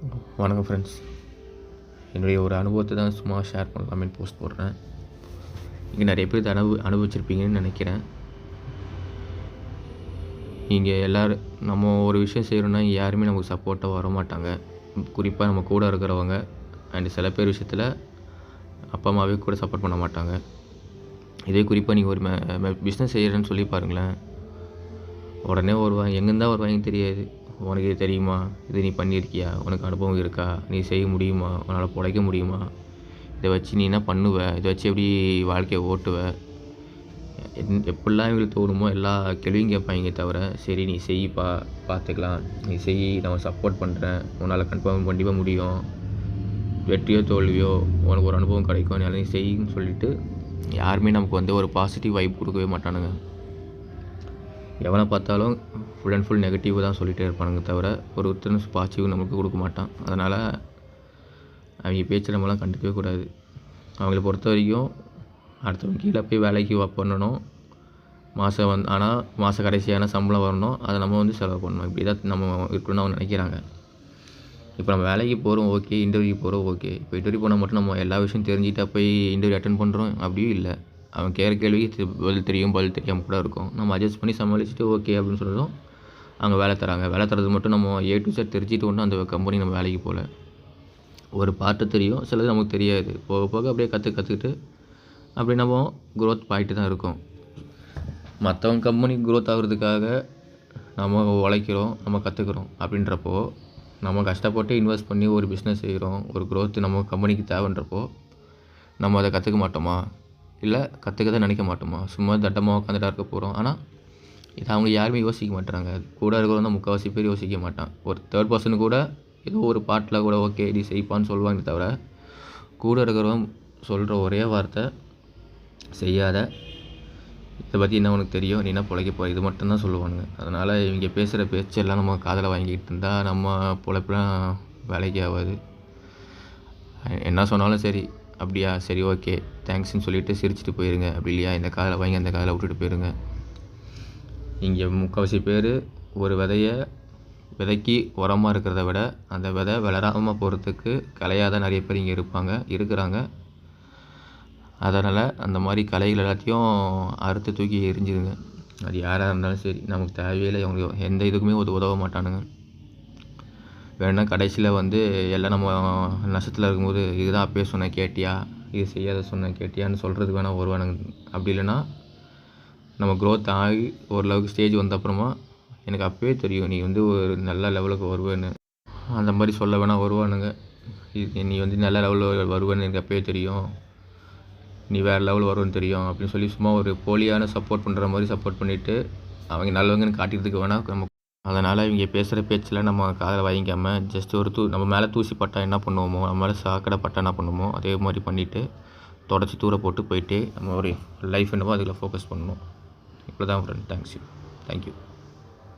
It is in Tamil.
வணக்கம் ஃப்ரெண்ட்ஸ். என்னுடைய ஒரு அனுபவத்தை தான் சும்மா ஷேர் பண்ணலாமேன்னு போஸ்ட் போடுறேன். இங்கே நிறைய பேர் இதை அனுபவிச்சிருப்பீங்கன்னு நினைக்கிறேன். இங்கே எல்லோரும் நம்ம ஒரு விஷயம் செய்கிறோன்னா யாருமே நமக்கு சப்போர்ட்டாக வர மாட்டாங்க. குறிப்பாக நம்ம கூட இருக்கிறவங்க அண்டு சில பேர் விஷயத்தில் அப்பா அம்மாவே கூட சப்போர்ட் பண்ண மாட்டாங்க. இதே குறிப்பாக நீங்கள் ஒரு பிஸ்னஸ் செய்கிறேன்னு சொல்லி பாருங்களேன், உடனே வருவாங்க. எங்கேருந்தா வருவாங்கன்னு தெரியாது. உனக்கு இது தெரியுமா, இது நீ பண்ணியிருக்கியா, உனக்கு அனுபவம் இருக்கா, நீ செய்ய முடியுமா, உன்னால் பிழைக்க முடியுமா, இதை வச்சு நீ என்ன பண்ணுவ, இதை வச்சு எப்படி வாழ்க்கையை ஓட்டுவ, எப்படிலாம் இவங்களுக்கு தோணுமோ எல்லா கேள்வியும் கேட்பாங்க. தவிர சரி நீ செய்ப்பா, பார்த்துக்கலாம், நீ செய், நான் சப்போர்ட் பண்ணுறேன், உன்னால் கண்டிப்பாக முடியும், வெற்றியோ தோல்வியோ உனக்கு ஒரு அனுபவம் கிடைக்கும், நீ அதை செய்யுன்னு சொல்லிட்டு யாருமே நமக்கு ஒரு பாசிட்டிவ் வைப் கொடுக்கவே மாட்டானுங்க. எவனை பார்த்தாலும் ஃபுல் அண்ட் ஃபுல் நெகட்டிவ் தான் சொல்லிகிட்டே இருப்பானுங்க. தவிர ஒருத்தரும் பாசிட்டிவ் நமக்கு கொடுக்க மாட்டான். அதனால் அவங்க பேச்சு நம்மளாம் கண்டுக்கவே கூடாது. அவங்கள பொறுத்த வரைக்கும் அடுத்தவங்க கீழே போய் வேலைக்கு பண்ணணும், ஆனால் மாத கடைசியான சம்பளம் வரணும், அதை நம்ம செலவு பண்ணணும். இப்படி தான் நம்ம இருக்கணும்னு அவங்க நினைக்கிறாங்க. இப்போ நம்ம வேலைக்கு போகிறோம் ஓகே, இன்டர்வியூ போகிறோம் ஓகே. இப்போ இன்டர்வியூ போனால் மட்டும் நம்ம எல்லா விஷயம் தெரிஞ்சுட்டா போய் இன்டர்வியூ அட்டன் பண்ணுறோம் அப்படியும் இல்லை. அவன் கேட்குற கேள்விக்கு பதில் தெரியாமல் கூட இருக்கும். நம்ம அட்ஜஸ்ட் பண்ணி சமாளிச்சுட்டு ஓகே அப்படின்னு சொல்கிறதும் அவங்க வேலை தராங்க. வேலை தரது மட்டும் நம்ம A to Z தெரிஞ்சுட்டு ஒன்றும் அந்த கம்பெனி நம்ம வேலைக்கு போகல. ஒரு பார்ட்டு தெரியும், சிலது நமக்கு தெரியாது. போக போக அப்படியே கற்றுக்கிட்டு அப்படி நம்ம க்ரோத் ஆகிட்டு தான் இருக்கோம். மற்றவங்க கம்பெனி க்ரோத் ஆகுறதுக்காக நம்ம உழைக்கிறோம், நம்ம கற்றுக்குறோம். அப்படின்றப்போ நம்ம கஷ்டப்பட்டு இன்வெஸ்ட் பண்ணி ஒரு பிஸ்னஸ் செய்கிறோம், ஒரு க்ரோத் நம்ம கம்பெனிக்கு தேவைன்றப்போ நம்ம அதை கற்றுக்க மாட்டோமா, இல்லை கற்றுக்கதான் நினைக்க மாட்டோமா? சும்மா தட்டமாக உட்காந்துட்டா இருக்க போகிறோம். ஆனால் இதை அவங்க யாருமே யோசிக்க மாட்டாங்க. கூட இருக்கிறவங்க தான் முக்கால்வாசி பேர் யோசிக்க மாட்டான். ஒரு தேர்ட் பர்சன் கூட ஏதோ ஒரு பாட்டில் கூட ஓகே இது செய்ப்பான்னு சொல்லுவாங்க. தவிர கூட இருக்கிறவங்க சொல்கிற ஒரே வார்த்தை செய்யாத, இதை பற்றி என்ன உனக்கு தெரியும், நீ என்ன பிழைக்க போகிற, இது மட்டும்தான் சொல்லுவானுங்க. அதனால் இவங்க பேசுகிற பேச்செல்லாம் நம்ம காதில் வாங்கிட்டு இருந்தால் நம்ம பிழைப்பெல்லாம் வேலைக்கு ஆகாது. என்ன சொன்னாலும் சரி, அப்படியா சரி ஓகே தேங்க்ஸ்ன்னு சொல்லிவிட்டு சிரிச்சுட்டு போயிருங்க. அப்படி இல்லையா இந்த காதில் வாங்கி அந்த காதில் விட்டுட்டு போயிருங்க. இங்கே முக்கால்வாசி பேர் ஒரு விதைக்கு உரமாக இருக்கிறத விட அந்த விதை வளராமல் போகிறதுக்கு கலையாக நிறைய பேர் இங்கே இருக்கிறாங்க. அதனால் அந்த மாதிரி கலைகள் எல்லாத்தையும் அறுத்து தூக்கி எரிஞ்சிருங்க. அது யாராக இருந்தாலும் சரி, நமக்கு தேவையில்லை. அவங்க எந்த இதுக்குமே உதவ மாட்டானுங்க. வேணுன்னா கடைசியில் எல்லாம் நம்ம நஷ்டத்தில் இருக்கும்போது இதுதான் அப்பயே சொன்னேன் கேட்டியா, இது செய்யாத சொன்னேன் கேட்டியான்னு சொல்கிறதுக்கு வேணால் வருவானுங்க. அப்படி இல்லைன்னா நம்ம க்ரோத் ஆகி ஓரளவுக்கு ஸ்டேஜ் வந்த அப்புறமா எனக்கு அப்போயே தெரியும் நீ ஒரு நல்ல லெவலுக்கு வருவேன்னு, அந்த மாதிரி சொல்ல வேணால் வருவானுங்க. நீ நல்ல லெவலில் வருவேன்னு எனக்கு அப்போயே தெரியும், நீ வேறு லெவல் வருவேன்னு தெரியும் அப்படின்னு சொல்லி சும்மா ஒரு போலியான சப்போர்ட் பண்ணுற மாதிரி சப்போர்ட் பண்ணிவிட்டு அவங்க நல்லவங்கன்னு காட்டிக்கிறதுக்கு வேணால் நம்ம. அதனால் இவங்க பேசுகிற பேச்சில் நம்ம காதில் வாங்கிக்காமல் ஜஸ்ட் நம்ம மேலே தூசி பட்டால் என்ன பண்ணுவோமோ, நம்ம மேலே சாக்கடை பட்டால் என்ன பண்ணுவோமோ அதே மாதிரி பண்ணிவிட்டு தொடச்சி தூர போட்டு போயிட்டு நம்ம ஒரு லைஃப் என்னவோ அதில் ஃபோக்கஸ் பண்ணணும். இவ்வளோ தான் ஃப்ரெண்ட். தேங்க்யூ.